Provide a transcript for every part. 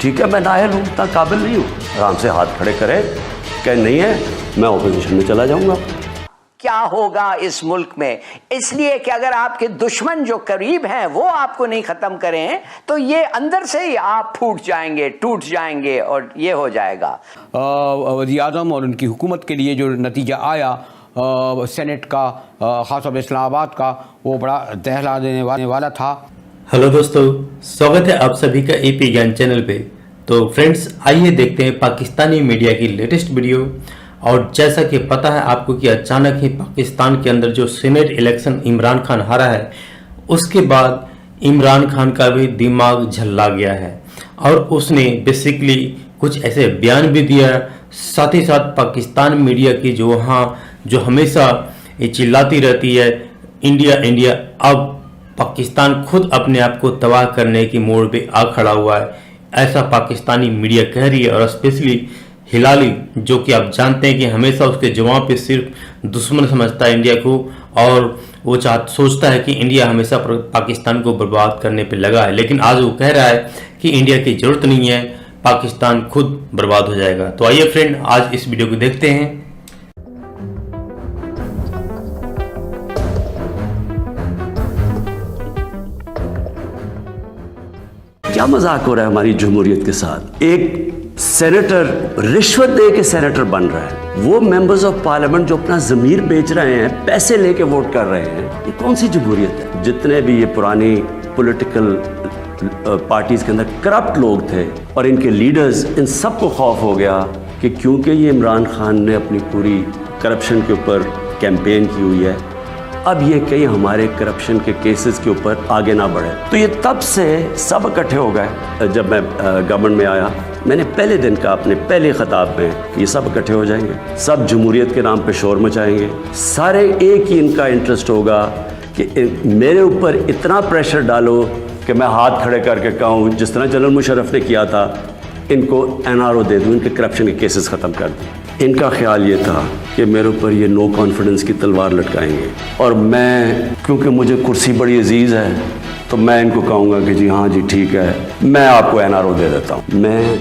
ठीक है मैं नाअहल हूँ, इतना काबिल नहीं हूँ, आराम से हाथ खड़े करे, कह नहीं है मैं ऑपोजिशन में चला जाऊंगा। क्या होगा इस मुल्क में, इसलिए कि अगर आपके दुश्मन जो करीब हैं वो आपको नहीं खत्म करें तो ये अंदर से ही आप फूट जाएंगे, टूट जाएंगे और ये हो जाएगा। वज़ीर आज़म और उनकी हुकूमत के लिए जो नतीजा आया सेनेट का, ख़ासतौर इस्लामाबाद का, वो बड़ा दहला देने वाला था। हेलो दोस्तों, स्वागत है आप सभी का एपी ज्ञान चैनल पे। तो फ्रेंड्स, आइए देखते हैं पाकिस्तानी मीडिया की लेटेस्ट वीडियो। और जैसा कि पता है आपको कि अचानक ही पाकिस्तान के अंदर जो सीनेट इलेक्शन इमरान खान हारा है, उसके बाद इमरान खान का भी दिमाग झल्ला गया है और उसने बेसिकली कुछ ऐसे बयान भी दिया। साथ ही साथ पाकिस्तान मीडिया की जो हमेशा ये चिल्लाती रहती है इंडिया इंडिया, अब पाकिस्तान खुद अपने आप को तबाह करने की मोड़ पे आ खड़ा हुआ है, ऐसा पाकिस्तानी मीडिया कह रही है। और स्पेशली हिलाली, जो कि आप जानते हैं कि हमेशा उसके जवाब पे सिर्फ दुश्मन समझता है इंडिया को, और वो सोचता है कि इंडिया हमेशा पाकिस्तान को बर्बाद करने पे लगा है। लेकिन आज वो कह रहा है कि इंडिया की जरूरत नहीं है, पाकिस्तान खुद बर्बाद हो जाएगा। तो आइए फ्रेंड, आज इस वीडियो को देखते हैं। क्या मजाक हो रहा है हमारी जमहूरियत के साथ। एक सेनेटर रिश्वत दे के सेनेटर बन रहा है, वो मेंबर्स ऑफ पार्लियामेंट जो अपना ज़मीर बेच रहे हैं, पैसे लेके वोट कर रहे हैं, ये कौन सी जमहूरियत है। जितने भी ये पुरानी पॉलिटिकल पार्टीज के अंदर करप्ट लोग थे और इनके लीडर्स, इन सबको खौफ हो गया कि क्योंकि ये इमरान खान ने अपनी पूरी करप्शन के ऊपर कैंपेन की हुई है, अब ये कहीं हमारे करप्शन के केसेस के ऊपर आगे ना बढ़े। तो ये तब से सब इकट्ठे हो गए। जब मैं गवर्नमेंट में आया, मैंने पहले दिन कहा अपने पहले खिताब में, ये सब इकट्ठे हो जाएंगे, सब जमहूरियत के नाम पे शोर मचाएंगे, सारे एक ही इनका इंटरेस्ट होगा कि मेरे ऊपर इतना प्रेशर डालो कि मैं हाथ खड़े करके कहूँ, जिस तरह जनरल मुशर्रफ ने किया था, इनको NRO दे दूँ, इनके करप्शन के केसेस ख़त्म कर दूँ। इनका ख्याल ये था कि मेरे ऊपर ये नो कॉन्फिडेंस की तलवार लटकाएंगे, और मैं क्योंकि मुझे कुर्सी बड़ी अजीज़ है तो मैं इनको कहूँगा कि जी हाँ जी ठीक है, मैं आपको NRO दे देता हूँ। मैं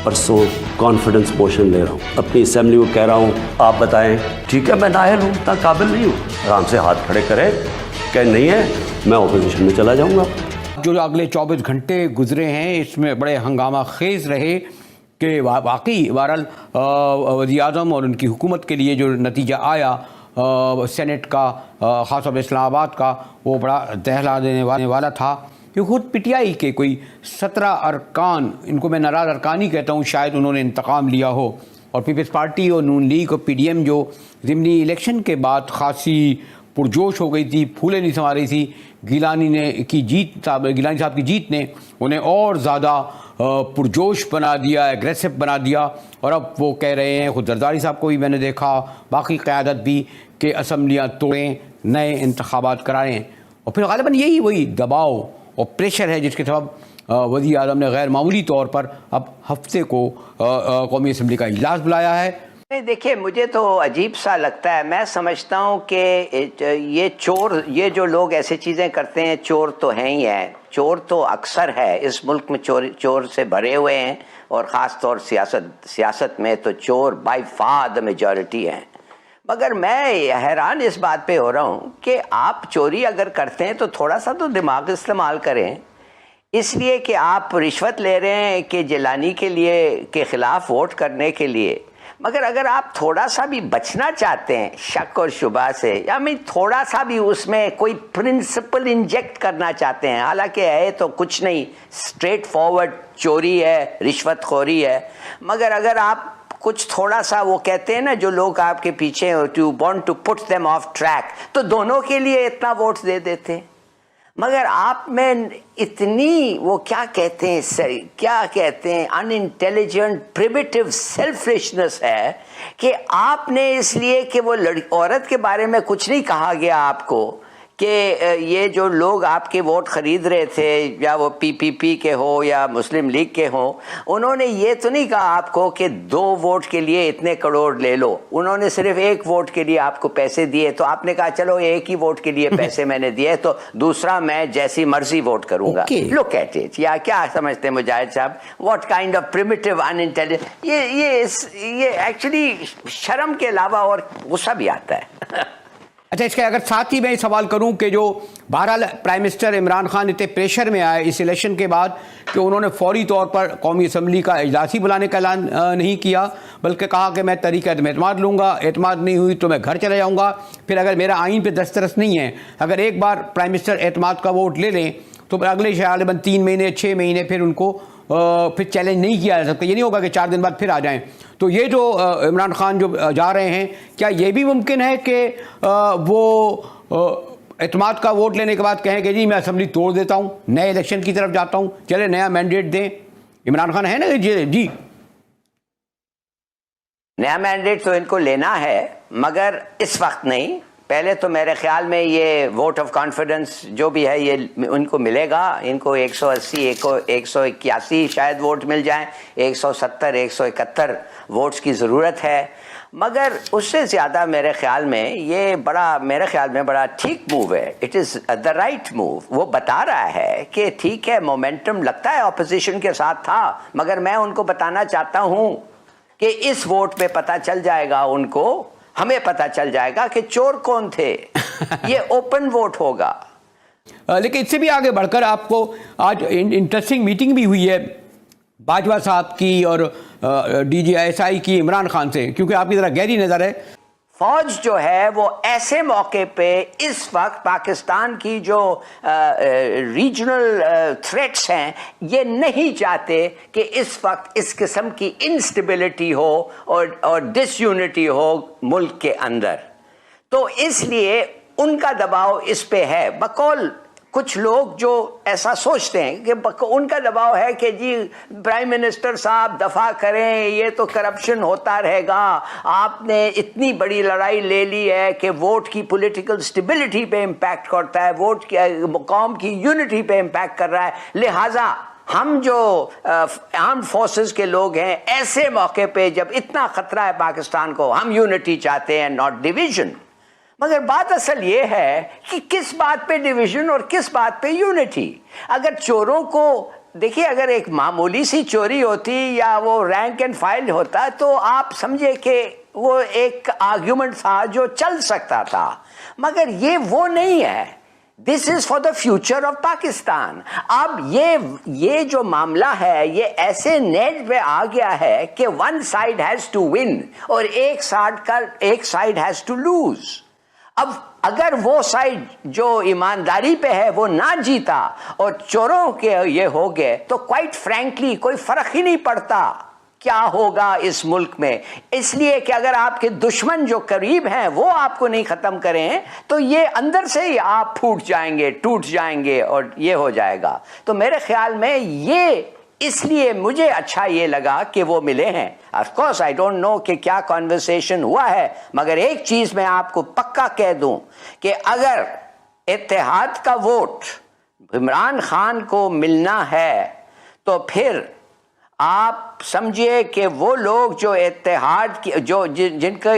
परसों कॉन्फिडेंस मोशन ले रहा हूँ, अपनी असेंबली को कह रहा हूँ आप बताएं, ठीक है मैं नाअहल हूँ, इतना काबिल नहीं हूँ, आराम से हाथ खड़े करें, कह नहीं है मैं ऑपोजिशन में चला जाऊँगा। जो अगले 24 घंटे गुजरे हैं, इसमें बड़े हंगामा खेज रहे कि वाकई बहरहाल वज़ीर आज़म और उनकी हुकूमत के लिए जो नतीजा आया सेनेट का, ख़ासतौर इस्लामाबाद का, वो बड़ा दहला देने वाला था। कि खुद PTI के कोई 17 अरकान, इनको मैं नाराज़ अरकान ही कहता हूँ, शायद उन्होंने इंतकाम लिया हो। और पीपल्स पार्टी और नून लीग और PDM जो ज़िमनी इलेक्शन के बाद खासी पुरजोश हो गई थी, फूले नहीं समा रही थी, गिलानी साहब की जीत ने उन्हें और ज़्यादा पुरजोश बना दिया, एग्रेसिव बना दिया। और अब वो कह रहे हैं, खुद जरदारी साहब को भी मैंने देखा, बाकी क़यादत भी, कि असम्बलियाँ तोड़ें, नए इंतखाबात कराएँ। और फिर ग़ालिबन यही वही दबाव और प्रेशर है जिसके सबब वज़ीर आज़म ने गैर मामूली तौर पर अब हफ्ते को कौमी असम्बली का इजलास बुलाया है। देखिए, मुझे तो अजीब सा लगता है। मैं समझता हूँ कि ये चोर, ये जो लोग ऐसे चीज़ें करते हैं, चोर तो हैं ही हैं। चोर तो अक्सर है इस मुल्क में, चोर से भरे हुए हैं, और ख़ास तौर सियासत में तो चोर बाय फार द मेजॉरिटी हैं। मगर मैं हैरान इस बात पे हो रहा हूँ कि आप चोरी अगर करते हैं तो थोड़ा सा तो दिमाग इस्तेमाल करें। इसलिए कि आप रिश्वत ले रहे हैं कि जिलानी के ख़िलाफ़ वोट करने के लिए, मगर अगर आप थोड़ा सा भी बचना चाहते हैं शक और शुबा से, या थोड़ा सा भी उसमें कोई प्रिंसिपल इंजेक्ट करना चाहते हैं, हालांकि है तो कुछ नहीं, स्ट्रेट फॉरवर्ड चोरी है, रिश्वतखोरी है, मगर अगर आप कुछ थोड़ा सा, वो कहते हैं ना जो लोग आपके पीछे, to want to put them off track, तो दोनों के लिए इतना वोट दे देते हैं। मगर आप में इतनी, वो क्या कहते हैं, अनइंटेलिजेंट प्रिमिटिव सेल्फिशनेस है कि आपने, इसलिए कि वो औरत के बारे में कुछ नहीं कहा गया आपको, कि ये जो लोग आपके वोट खरीद रहे थे, या वो पीपीपी के हो या मुस्लिम लीग के हो, उन्होंने ये तो नहीं कहा आपको कि 2 वोट के लिए इतने करोड़ ले लो। उन्होंने सिर्फ 1 वोट के लिए आपको पैसे दिए, तो आपने कहा चलो 1 ही वोट के लिए पैसे मैंने दिए, तो दूसरा मैं जैसी मर्जी वोट करूंगा। Look at it. या क्या समझते हैं मुजाहिद साहब, what kind of primitive unintelligent. ये एक्चुअली शर्म के अलावा और गुस्सा भी आता है। अच्छा, इसके अगर साथ ही मैं सवाल करूं कि जो बहरहाल प्राइम मिनिस्टर इमरान खान इतने प्रेशर में आए इस इलेक्शन के बाद कि उन्होंने फौरी तौर पर कौमी असम्बली का इजलास ही बुलाने का ऐलान नहीं किया, बल्कि कहा कि मैं तरीक़ा एतमाद लूँगा, एतमाद नहीं हुई तो मैं घर चले जाऊँगा, फिर अगर मेरा आइन पे दस्तरस नहीं है, अगर एक बार प्राइम मिनिस्टर एतमाद का वोट ले लें तो अगले गालिबन 3 महीने 6 महीने फिर उनको फिर चैलेंज नहीं किया जा सकता। ये नहीं होगा कि 4 दिन बाद फिर आ जाएं। तो ये जो इमरान खान जो जा रहे हैं, क्या ये भी मुमकिन है कि वो एतमाद का वोट लेने के बाद कहें कि जी मैं असम्बली तोड़ देता हूँ, नए इलेक्शन की तरफ जाता हूँ, चले नया मैंडेट दें? इमरान खान है ना जी नया मैंडेट तो इनको लेना है, मगर इस वक्त नहीं। पहले तो मेरे ख्याल में ये वोट ऑफ कॉन्फिडेंस जो भी है ये उनको मिलेगा। इनको 180 181 शायद वोट मिल जाएं, 170 171 वोट्स की ज़रूरत है। मगर उससे ज़्यादा मेरे ख्याल में बड़ा ठीक मूव है। It is the right move. वो बता रहा है कि ठीक है, मोमेंटम लगता है ऑपोजिशन के साथ था, मगर मैं उनको बताना चाहता हूँ कि इस वोट पे पता चल जाएगा उनको, हमें पता चल जाएगा कि चोर कौन थे। ये ओपन वोट होगा। लेकिन इससे भी आगे बढ़कर आपको आज इंटरेस्टिंग मीटिंग भी हुई है बाजवा साहब की और DGI की इमरान खान से, क्योंकि आपकी ज़रा गहरी नज़र है। फौज जो है वो ऐसे मौके पे इस वक्त पाकिस्तान की जो रीजनल थ्रेट्स हैं, ये नहीं चाहते कि इस वक्त इस किस्म की इंस्टेबिलिटी हो और डिसयूनिटी हो मुल्क के अंदर। तो इसलिए उनका दबाव इस पे है। बकौल कुछ लोग जो ऐसा सोचते हैं कि उनका दबाव है कि जी प्राइम मिनिस्टर साहब दफा करें, ये तो करप्शन होता रहेगा, आपने इतनी बड़ी लड़ाई ले ली है कि वोट की पॉलिटिकल स्टेबिलिटी पे इम्पैक्ट करता है, वोट की कौम की यूनिटी पे इम्पैक्ट कर रहा है, लिहाजा हम जो आर्म फोर्सेस के लोग हैं, ऐसे मौके पे जब इतना खतरा है पाकिस्तान को, हम यूनिटी चाहते हैं, नॉट डिवीजन। मगर बात असल ये है कि किस बात पे डिवीजन और किस बात पे यूनिटी। अगर चोरों को देखिए, अगर एक मामूली सी चोरी होती या वो रैंक एंड फाइल होता तो आप समझे कि वो एक आर्ग्यूमेंट था जो चल सकता था, मगर ये वो नहीं है। This is for the future of Pakistan. अब ये जो मामला है ये ऐसे नेट पे आ गया है कि one side has to win और एक साइड हैज टू लूज। अब अगर वो साइड जो ईमानदारी पे है वो ना जीता और चोरों के ये हो गए, तो क्वाइट फ्रैंकली कोई फर्क ही नहीं पड़ता क्या होगा इस मुल्क में। इसलिए कि अगर आपके दुश्मन जो करीब हैं वो आपको नहीं खत्म करें, तो ये अंदर से ही आप फूट जाएंगे, टूट जाएंगे और ये हो जाएगा। तो मेरे ख्याल में ये इसलिए मुझे अच्छा ये लगा कि वो मिले हैं। Of course I don't know कि क्या कॉन्वर्सेशन हुआ है, मगर एक चीज मैं आपको पक्का कह दूं कि अगर इत्तेहाद का वोट इमरान खान को मिलना है तो फिर आप समझिए कि वो लोग जो इत्तेहाद की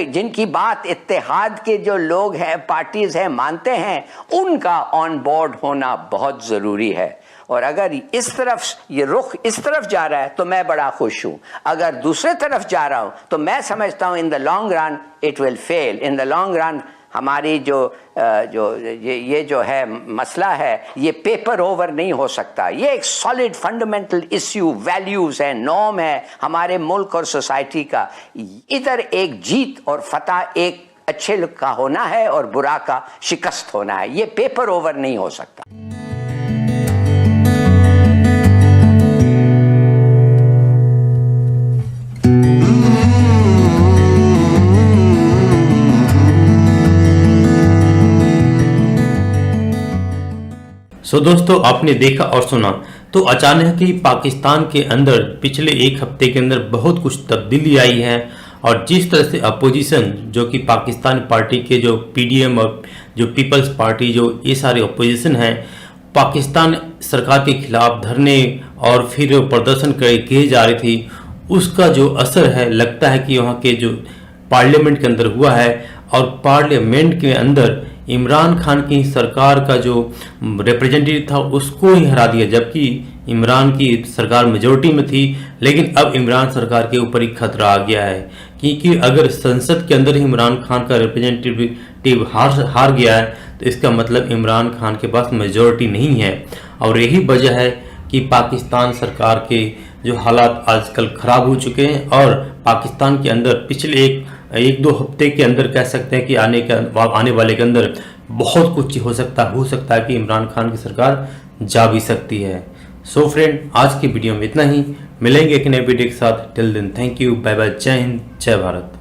जिनकी बात इत्तेहाद के जो लोग हैं, पार्टीज हैं, मानते हैं, उनका ऑन बोर्ड होना बहुत ज़रूरी है। और अगर इस तरफ ये रुख इस तरफ जा रहा है तो मैं बड़ा खुश हूँ। अगर दूसरे तरफ जा रहा हूँ तो मैं समझता हूँ in the long run it will fail. In the long run हमारी ये जो है मसला है, ये पेपर ओवर नहीं हो सकता। ये एक सॉलिड फंडामेंटल इश्यू, वैल्यूज है, नॉर्म है हमारे मुल्क और सोसाइटी का। इधर एक जीत और फतह एक अच्छे लोग का होना है और बुरा का शिकस्त होना है। ये पेपर ओवर नहीं हो सकता। दोस्तों, आपने देखा और सुना तो अचानक ही पाकिस्तान के अंदर पिछले एक हफ्ते के अंदर बहुत कुछ तब्दीली आई है। और जिस तरह से अपोजिशन जो कि पाकिस्तान पार्टी के जो PDM और जो पीपल्स पार्टी, जो ये सारे अपोजिशन हैं, पाकिस्तान सरकार के खिलाफ धरने और फिर प्रदर्शन किए जा रही थी, उसका जो असर है लगता है कि वहाँ के जो पार्लियामेंट के अंदर हुआ है, और पार्लियामेंट के अंदर इमरान खान की सरकार का जो रिप्रेजेंटेटिव था उसको ही हरा दिया, जबकि इमरान की सरकार मेजोरिटी में थी। लेकिन अब इमरान सरकार के ऊपर ही खतरा आ गया है, क्योंकि अगर संसद के अंदर ही इमरान खान का रिप्रेजेंटेटिव हार गया है तो इसका मतलब इमरान खान के पास मेजोरिटी नहीं है। और यही वजह है कि पाकिस्तान सरकार के जो हालात आजकल खराब हो चुके हैं, और पाकिस्तान के अंदर पिछले एक दो हफ्ते के अंदर कह सकते हैं कि आने वाले के अंदर बहुत कुछ हो सकता है कि इमरान खान की सरकार जा भी सकती है। सो फ्रेंड, आज की वीडियो में इतना ही। मिलेंगे एक नए वीडियो के साथ। Till then thank you, bye bye, जय हिंद, जय भारत।